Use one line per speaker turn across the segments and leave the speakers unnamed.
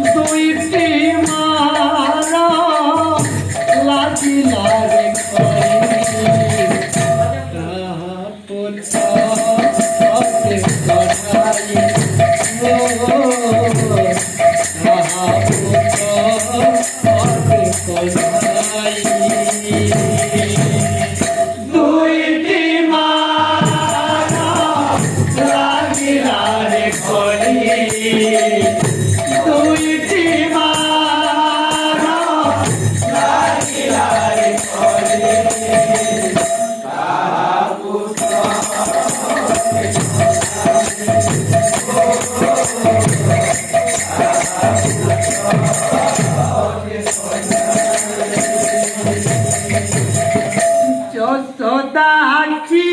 দুইটি মারা লাগিলা রে দুইটি মারা লাগিলা রে দুইটি মারা লাগিলা রে যশোদাখি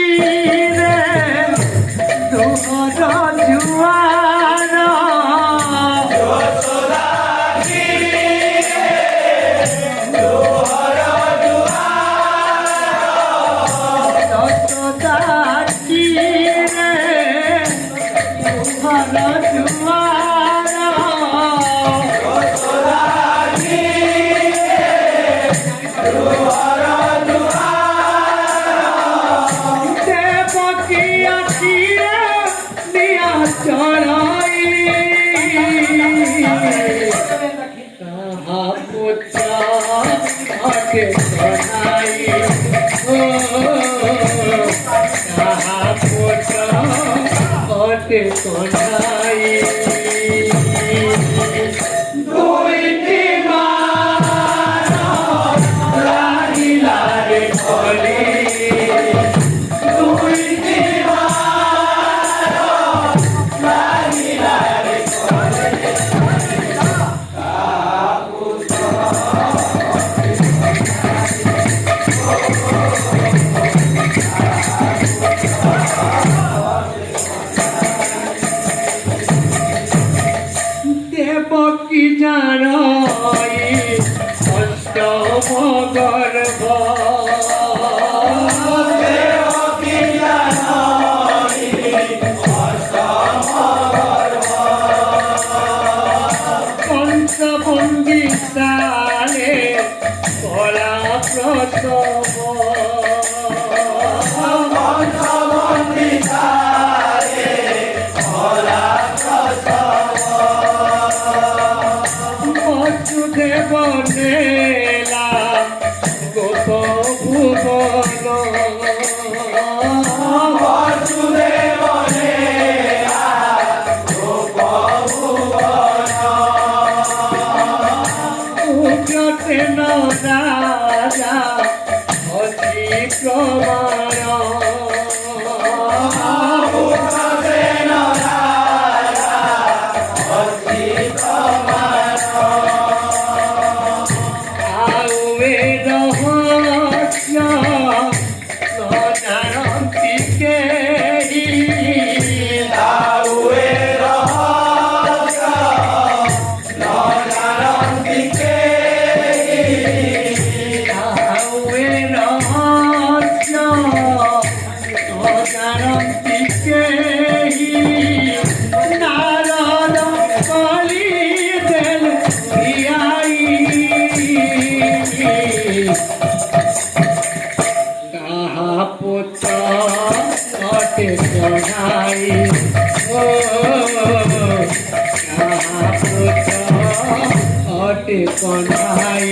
রে দুহর জুয়ার যশোদাখি রে দুহর জুয়ার যশোদাখি রে দুহর জুয়ার যশোদাখি রে দুহর চড়াই কাহা পুত্রা আকে চড়াই ও কাহা পুত্রা আকে চড়াই দুইটি মারা লাগিলা রে খলি দেবকী জানাই অষ্টম গর্ভ দেবকী জানাই অষ্টম গর্ভ পঞ্চভঙ্গি তালে কলা প্রসব পঞ্চভঙ্গি তালে কলা বসুদেব নেলা গোপ ভুবন বসুদেব নেলা গোপ ভুবন উগ্রসেন রাজা অতি প্রমাণ উগ্রসেন রাজা অতি প্রমাণ রহস্য জানতি কে দাউয়ে রহস্য জানতি কে দাউয়ে রহস্য জানতি কে নারদ কলি দেল রিয়াই কাহা পুত্র অটে চড়াই ও কাহা পুত্র অটে কন্ধাই